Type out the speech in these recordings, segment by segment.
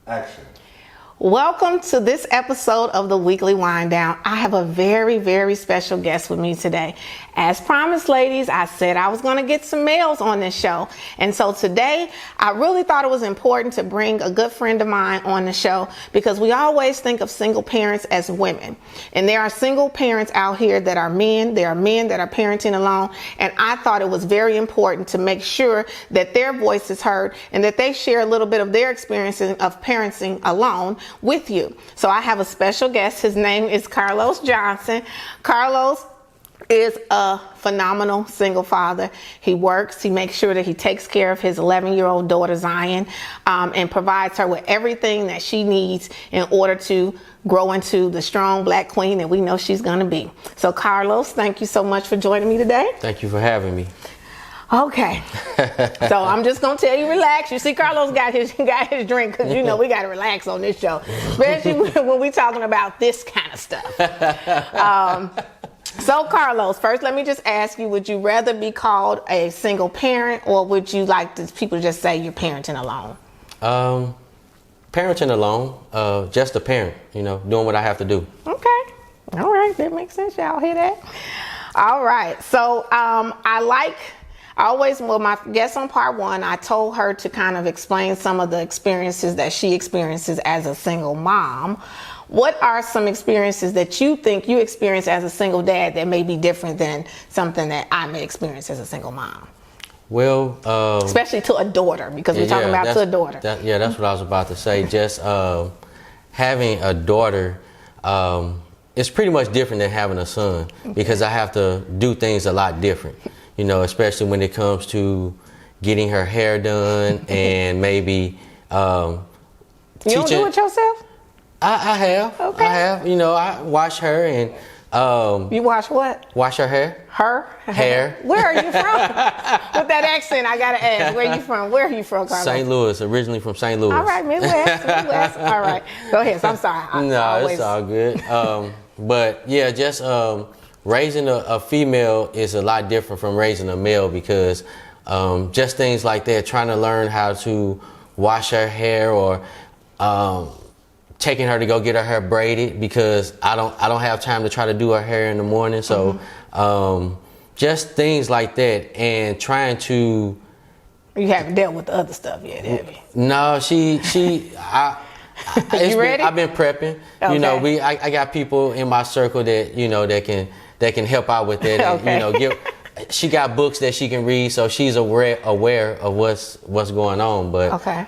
Action. Welcome to this episode of the Weekly Wind Down. I have a very, very special guest with me today. As promised, ladies, I said I was going to get some males on this show. And so today, I really thought it was important to bring a good friend of mine on the show because we always think of single parents as women. And there are single parents out here that are men. There are men that are parenting alone. And I thought it was very important to make sure that their voice is heard and that they share a little bit of their experiences of parenting alone with you. So I have a special guest. His name is Carlos Johnson. Carlos is a phenomenal single father. He works, he makes sure that he takes care of his 11-year-old daughter Zion, and provides her with everything that she needs in order to grow into the strong black queen that we know she's going to be. So Carlos, thank you so much for joining me today. Thank you for having me. Okay, so I'm just gonna tell you, relax. You see, Carlos got his drink because you know we gotta relax on this show, especially when we talking about this kind of stuff. So Carlos, first let me just ask you: would you rather be called a single parent, or would you like people just say you're parenting alone? Parenting alone, just a parent. You know, doing what I have to do. Okay, all right, that makes sense. Y'all hear that? All right, so my guest on part one, I told her to kind of explain some of the experiences that she experiences as a single mom. What are some experiences that you think you experience as a single dad that may be different than something that I may experience as a single mom? Well, especially to a daughter, because we're talking about to a daughter. That's what I was about to say. Just having a daughter, it's pretty much different than having a son, because I have to do things a lot different. You know, especially when it comes to getting her hair done and maybe You don't do it yourself? I have. Okay. I have. You know, I wash her and you wash what? Wash her hair. Her hair. Where are you from? With that accent, I gotta ask. Where are you from? Where are you from, Carlos? St. Louis. Originally from St. Louis. All right, Midwest. All right, go ahead. So I'm sorry. It's all good. But yeah, just raising a female is a lot different from raising a male, because just things like that, trying to learn how to wash her hair, or taking her to go get her hair braided, because I don't have time to try to do her hair in the morning. So just things like that, and trying to. You haven't dealt with the other stuff yet, have you? No, You ready? I've been prepping. Okay. You know, I got people in my circle that, you know, that can help out with it. And, okay. You know, she got books that she can read, so she's aware of what's going on. But okay.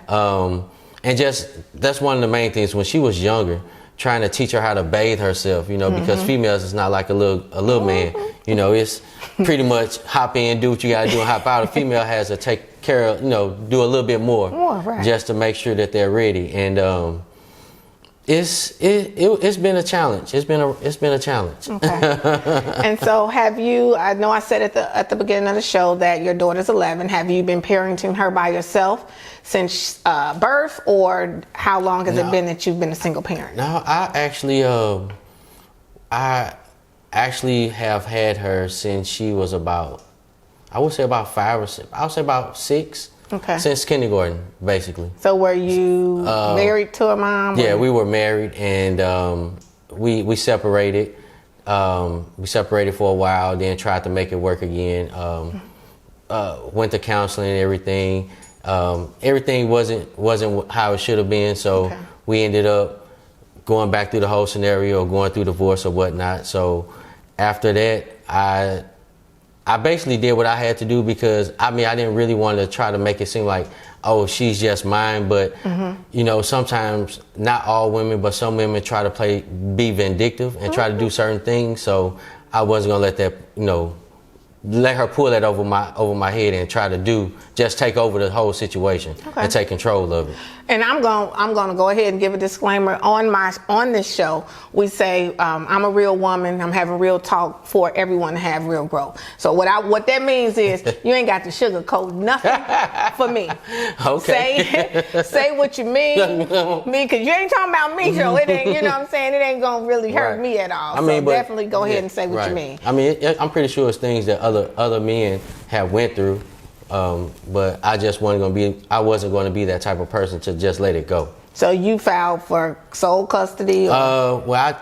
And just that's one of the main things when she was younger, trying to teach her how to bathe herself. You know, because females is not like a little man. You know, it's pretty much hop in, do what you gotta do, and hop out. A female has to take care of, you know, do a little bit more, right, just to make sure that they're ready. And it's been a challenge. It's been a challenge. Okay. And so have you? I know I said at the beginning of the show that your daughter's 11. Have you been parenting her by yourself since birth, or how long has it been that you've been a single parent? No, I actually have had her since she was about, I would say about 5 or 6. I would say about 6. Okay. Since kindergarten, basically. So were you married to a mom? Yeah, we were married, and we separated. We separated for a while, then tried to make it work again. Went to counseling and everything. Everything wasn't how it should have been, so we ended up going back through the whole scenario, going through divorce or whatnot. So after that, I basically did what I had to do, because I didn't really want to try to make it seem like, oh, she's just mine. But you know, sometimes not all women, but some women try to be vindictive and try to do certain things. So I wasn't gonna let that, you know, let her pull that over my head and try to just take over the whole situation and take control of it. And I'm going to go ahead and give a disclaimer on this show. We say I'm a real woman. I'm having real talk for everyone to have real growth. So what that means is you ain't got to sugarcoat nothing for me. Okay. Say what you mean, because you ain't talking about me, so it ain't. You know what I'm saying? It ain't gonna really hurt me at all. So definitely go ahead and say what you mean. I'm pretty sure it's things that other men have went through. But I just I wasn't going to be that type of person to just let it go. So you filed for sole custody? Or? Well,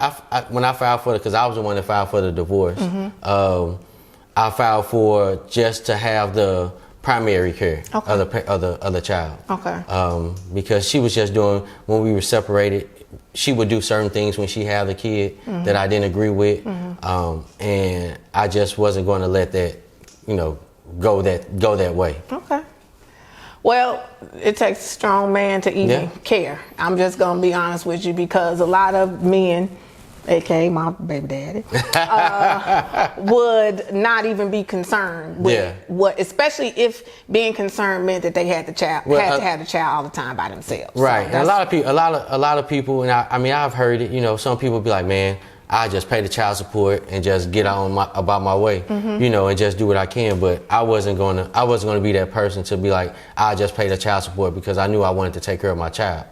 when I filed for it, because I was the one that filed for the divorce, I filed for just to have the primary care of the child. Okay. Because she was just doing, when we were separated, she would do certain things when she had a kid that I didn't agree with, and I just wasn't going to let that, go that way. Okay. Well, it takes a strong man to even care. I'm just going to be honest with you, because a lot of men, aka my baby daddy, would not even be concerned with what, especially if being concerned meant that they had to have the child all the time by themselves. Right. So and a lot of people, and I've heard it, some people be like, man, I just pay the child support and just get on about my way, and just do what I can. But I wasn't gonna be that person to be like, I just pay the child support, because I knew I wanted to take care of my child.